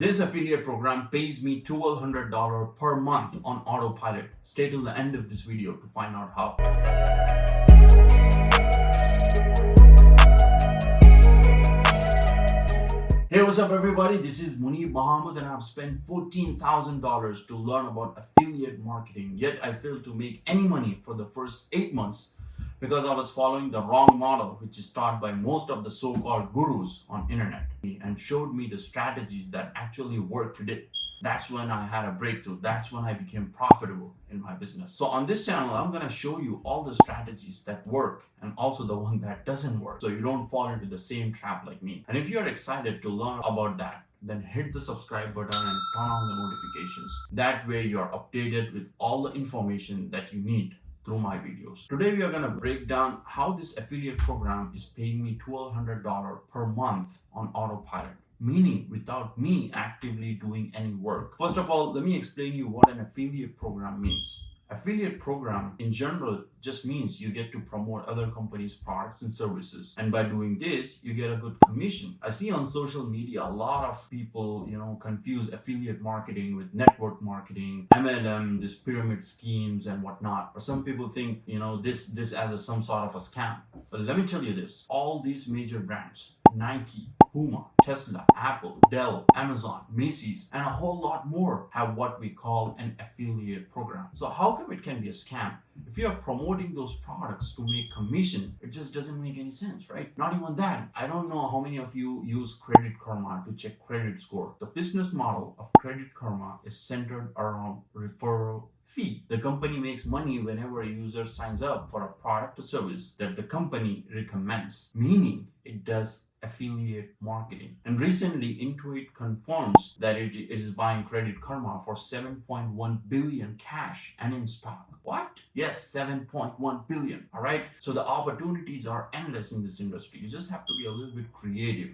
This affiliate program pays me $1,200 per month on autopilot. Stay till the end of this video to find out how. Hey, what's up everybody? This is Muneeb Mohammed and I've spent $14,000 to learn about affiliate marketing. Yet I failed to make any money for the first 8 months because I was following the wrong model, which is taught by most of the so-called gurus on internet, and showed me the strategies that actually work today. That's when I had a breakthrough. That's when I became profitable in my business. So on this channel, I'm going to show you all the strategies that work and also the one that doesn't work, so you don't fall into the same trap like me. And if you're excited to learn about that, then hit the subscribe button and turn on the notifications. That way you're updated with all the information that you need through my videos. Today we are going to break down how this affiliate program is paying me $1,200 per month on autopilot, meaning without me actively doing any work. First of all, let me explain you what an affiliate program means. Affiliate program in general just means you get to promote other companies' products and services, and by doing this you get a good commission. I see on social media a lot of people confuse affiliate marketing with network marketing, MLM, this pyramid schemes and whatnot. Or some people think this as some sort of a scam. But let me tell you this, all these major brands, Nike, Puma, Tesla, Apple, Dell, Amazon, Macy's, and a whole lot more have what we call an affiliate program. So how come it can be a scam? If you are promoting those products to make commission, it just doesn't make any sense, right? Not even that. I don't know how many of you use Credit Karma to check credit score. The business model of Credit Karma is centered around referral fee. The company makes money whenever a user signs up for a product or service that the company recommends, meaning it does affiliate marketing. And recently Intuit confirms that it is buying Credit Karma for 7.1 billion cash and in stock. What? Yes, 7.1 billion. All right, so the opportunities are endless in this industry. You just have to be a little bit creative,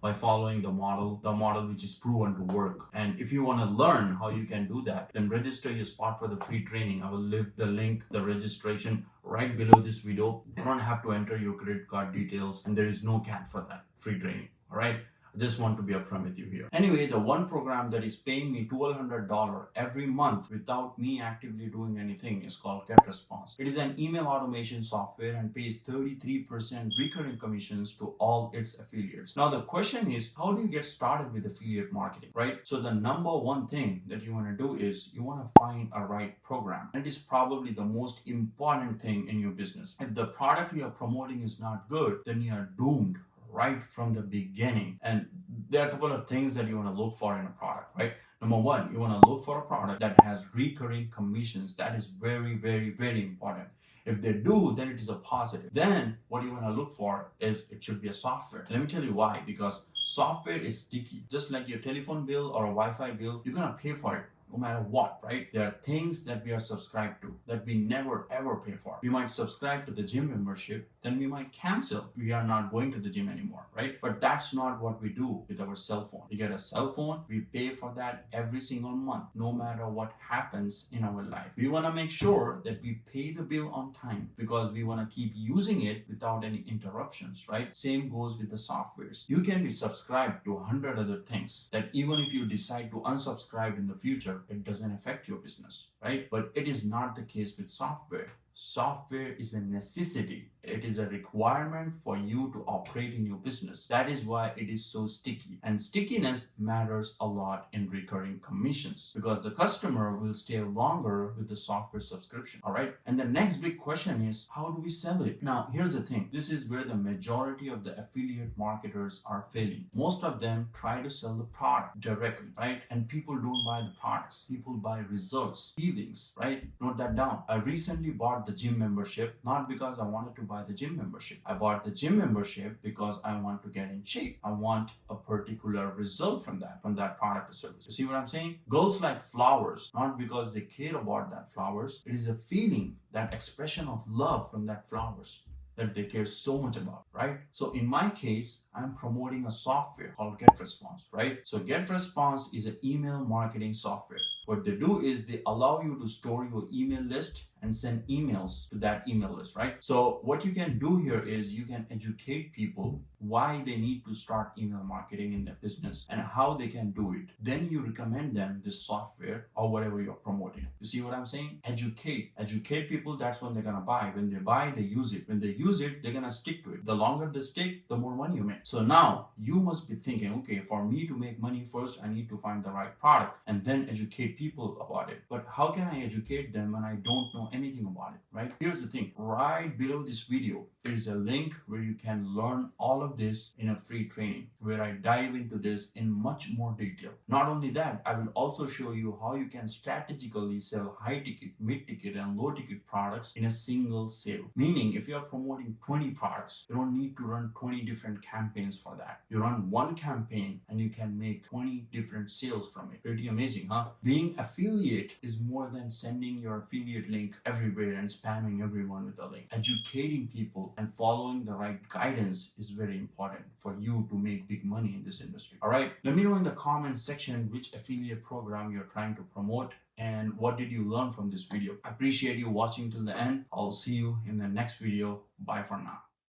by following the model which is proven to work. And if you want to learn how you can do that, then register your spot for the free training. I will leave the link, the registration, right below this video. You don't have to enter your credit card details, and there is no cap for that free training. All right, I just want to be upfront with you here. Anyway, the one program that is paying me $1,200 every month without me actively doing anything is called GetResponse. It is an email automation software and pays 33% recurring commissions to all its affiliates. Now the question is, how do you get started with affiliate marketing, right? So the number one thing that you want to do is you want to find a right program. It is probably the most important thing in your business. If the product you are promoting is not good, then you are doomed right from the beginning. And there are a couple of things that you want to look for in a product, right? Number one, you want to look for a product that has recurring commissions. That is very, very, very important. If they do, then it is a positive. Then what you want to look for is it should be a software. Let me tell you why. Because software is sticky. Just like your telephone bill or a Wi-Fi bill, you're going to pay for it no matter what, right? There are things that we are subscribed to that we never ever pay for. We might subscribe to the gym membership, then we might cancel. We are not going to the gym anymore, right? But that's not what we do with our cell phone. We get a cell phone, we pay for that every single month, no matter what happens in our life. We want to make sure that we pay the bill on time because we want to keep using it without any interruptions, right? Same goes with the softwares. You can be subscribed to 100 other things that even if you decide to unsubscribe in the future, it doesn't affect your business, right? But it is not the case with software. Software is a necessity. It is a requirement for you to operate in your business. That is why it is so sticky. And stickiness matters a lot in recurring commissions because the customer will stay longer with the software subscription. All right. And the next big question is, how do we sell it? Now, here's the thing. This is where the majority of the affiliate marketers are failing. Most of them try to sell the product directly, right? And people don't buy the products. People buy results, feelings, right? Note that down. I recently bought the gym membership, not because I wanted to buy the gym membership. I bought the gym membership because I want to get in shape. I want a particular result from that product or service. You see what I'm saying? Girls like flowers, not because they care about that flowers. It is a feeling, that expression of love from that flowers that they care so much about, right? So in my case, I'm promoting a software called GetResponse, right? So GetResponse is an email marketing software. What they do is they allow you to store your email list and send emails to that email list, right? So what you can do here is you can educate people why they need to start email marketing in their business and how they can do it. Then you recommend them this software or whatever you're promoting. You see what I'm saying? Educate people. That's when they're gonna buy. When they buy, they use it. When they use it, they're gonna stick to it. The longer they stick, the more money you make. So now you must be thinking, okay, for me to make money, first I need to find the right product and then educate people about it. But how can I educate them when I don't know anything about it, right? Here's the thing. Right below this video, there's a link where you can learn all of this in a free training where I dive into this in much more detail. Not only that, I will also show you how you can strategically sell high ticket, mid ticket, and low ticket products in a single sale. Meaning, if you are promoting 20 products, you don't need to run 20 different campaigns for that. You run one campaign and you can make 20 different sales from it. Pretty amazing, huh? Being affiliate is more than sending your affiliate link everywhere and spamming everyone with a link. Educating people and following the right guidance is very important for you to make big money in this industry. All right, let me know in the comment section which affiliate program you're trying to promote and what did you learn from this video. I appreciate you watching till the end. I'll see you in the next video. Bye for now.